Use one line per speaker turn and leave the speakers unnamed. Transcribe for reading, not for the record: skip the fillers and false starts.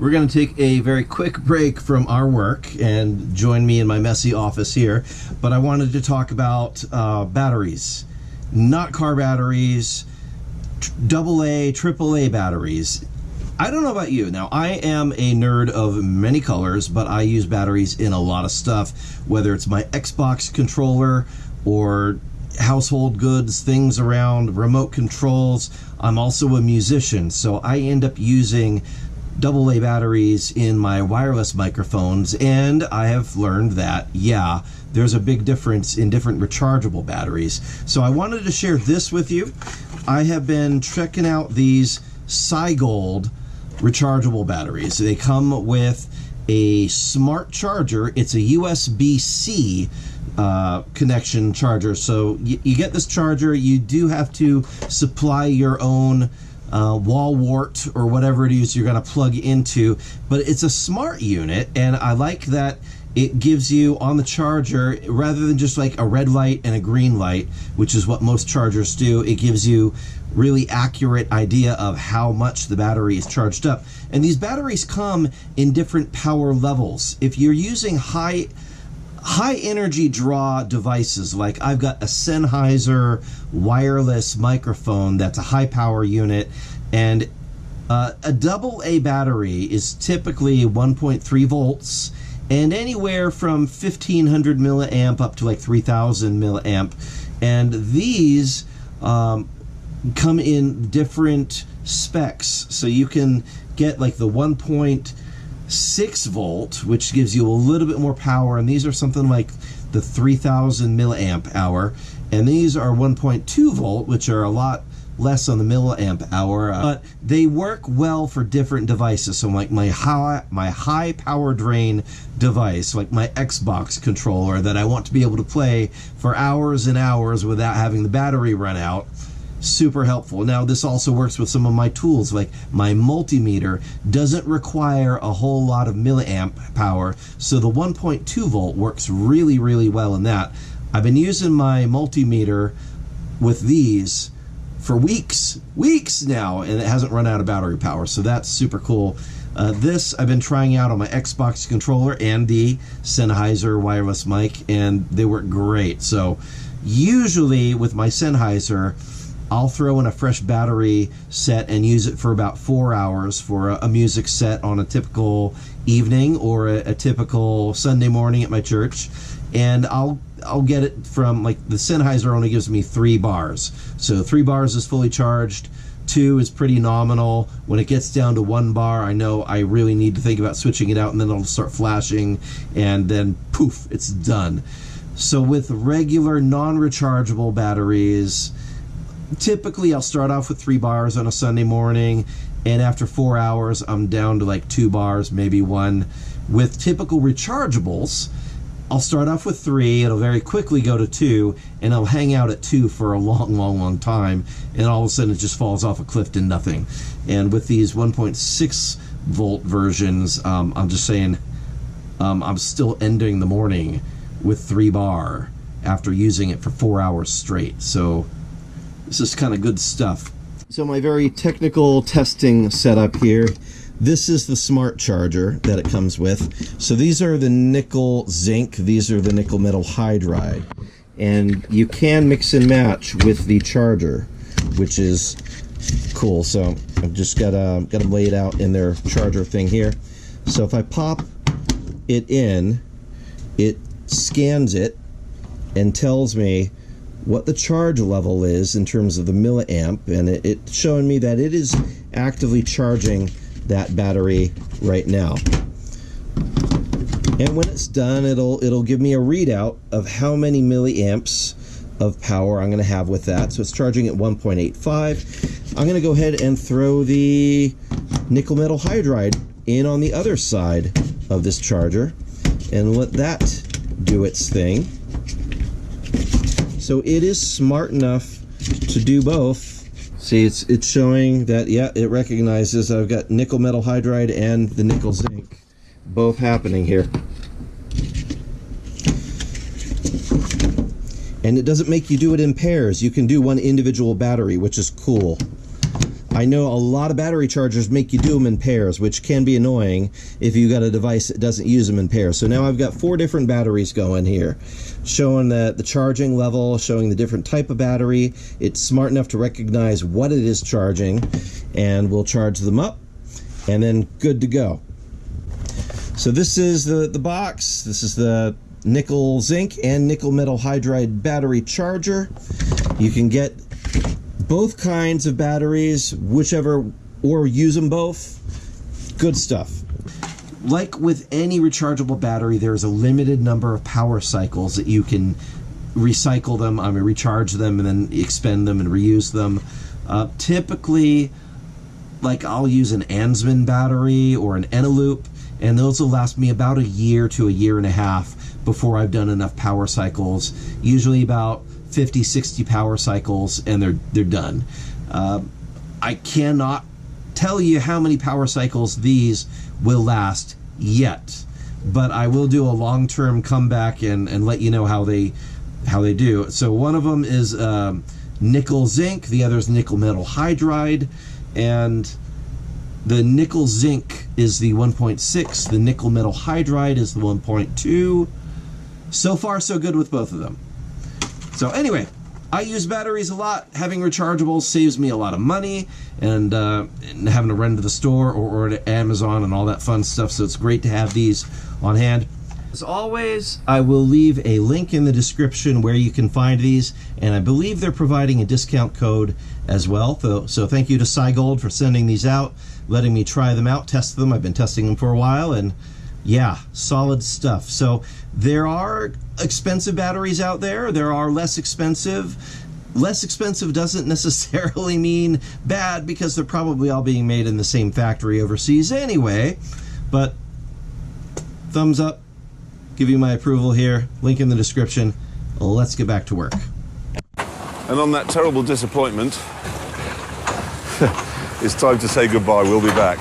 We're going to take a very quick break from our work and join me in my messy office here. But I wanted to talk about batteries, not car batteries, AA, AAA batteries. I don't know about you. Now, I am a nerd of many colors, but I use batteries in a lot of stuff, whether it's my Xbox controller or household goods, things around remote controls. I'm also a musician, so I end up using AA batteries in my wireless microphones, and I have learned that, yeah, there's a big difference in different rechargeable batteries. So I wanted to share this with you. I have been checking out these SCIGOLD rechargeable batteries. They come with a smart charger. It's a USB-C connection charger. So you get this charger. You do have to supply your own wall wart or whatever it is you're going to plug into, but it's a smart unit, and I like that it gives you on the charger, rather than just like a red light and a green light, which is what most chargers do, it gives you really accurate idea of how much the battery is charged up. And these batteries come in different power levels. If you're using high energy draw devices, like I've got a Sennheiser wireless microphone that's a high power unit, and a AA battery is typically 1.3 volts and anywhere from 1500 milliamp up to like 3000 milliamp. And these come in different specs, so you can get like the 1.6 volt, which gives you a little bit more power, and these are something like the 3000 milliamp hour, and these are 1.2 volt, which are a lot less on the milliamp hour, but they work well for different devices. So like my high power drain device, like my Xbox controller that I want to be able to play for hours and hours without having the battery run out, super helpful. Now this also works with some of my tools, like my multimeter doesn't require a whole lot of milliamp power, so the 1.2 volt works really, really well in that. I've been using my multimeter with these for weeks now, and it hasn't run out of battery power, so that's super cool. This I've been trying out on my Xbox controller and the Sennheiser wireless mic, and they work great. So usually with my Sennheiser, I'll throw in a fresh battery set and use it for about 4 hours for a music set on a typical evening or a typical Sunday morning at my church. And I'll get it from, like, the Sennheiser only gives me 3 bars. So 3 bars is fully charged, 2 is pretty nominal. When it gets down to 1 bar, I know I really need to think about switching it out, and then it'll start flashing, and then poof, it's done. So with regular non-rechargeable batteries, typically I'll start off with 3 bars on a Sunday morning, and after 4 hours I'm down to like 2 bars, maybe 1. With typical rechargeables, I'll start off with 3, it'll very quickly go to 2, and I'll hang out at 2 for a long time, and all of a sudden it just falls off a cliff to nothing. And with these 1.6 volt versions, I'm just saying, I'm still ending the morning with 3 bar after using it for 4 hours straight. So this is kind of good stuff. So my very technical testing setup here, this is the smart charger that it comes with. So these are the Nickel-zinc, these are the nickel metal hydride. And you can mix and match with the charger, which is cool. So I've just got them laid out in their charger thing here. So if I pop it in, it scans it and tells me what the charge level is in terms of the milliamp, and it's showing me that it is actively charging that battery right now. And when it's done, it'll give me a readout of how many milliamps of power I'm going to have with that. So it's charging at 1.85. I'm going to go ahead and throw the nickel metal hydride in on the other side of this charger and let that do its thing. So it is smart enough to do both. See, it's showing that, yeah, it recognizes I've got nickel metal hydride and the Nickel-zinc both happening here. And it doesn't make you do it in pairs. You can do one individual battery, which is cool. I I know a lot of battery chargers make you do them in pairs, which can be annoying if you got a device that doesn't use them in pairs. So now I've got 4 different batteries going here, showing the charging level, showing the different type of battery. It's smart enough to recognize what it is charging, and we'll charge them up, and then good to go. So this is the box. This is the nickel-zinc and nickel metal hydride battery charger. You can get both kinds of batteries, whichever, or use them both. Good stuff. Like with any rechargeable battery, there's a limited number of power cycles that you can recycle them, recharge them, and then expend them and reuse them. Typically, like I'll use an Ansman battery or an Eneloop, and those will last me about a year to a year and a half before I've done enough power cycles. Usually about 50, 60 power cycles, and they're done. I cannot tell you how many power cycles these will last yet, but I will do a long-term comeback and let you know how they do. So one of them is nickel-zinc, the other is nickel metal hydride, and the nickel-zinc is the 1.6, the nickel metal hydride is the 1.2. So far, so good with both of them. So anyway, I use batteries a lot. Having rechargeables saves me a lot of money, and having to run to the store or to Amazon and all that fun stuff, so it's great to have these on hand. As always, I will leave a link in the description where you can find these, and I believe they're providing a discount code as well. So thank you to SCIGOLD for sending these out, letting me try them out, test them. I've been testing them for a while, and yeah, solid stuff. So there are expensive batteries out there. There are less expensive. Less expensive doesn't necessarily mean bad, because they're probably all being made in the same factory overseas anyway. But thumbs up, give you my approval here. Link in the description. Let's get back to work.
And on that terrible disappointment, it's time to say goodbye. We'll be back.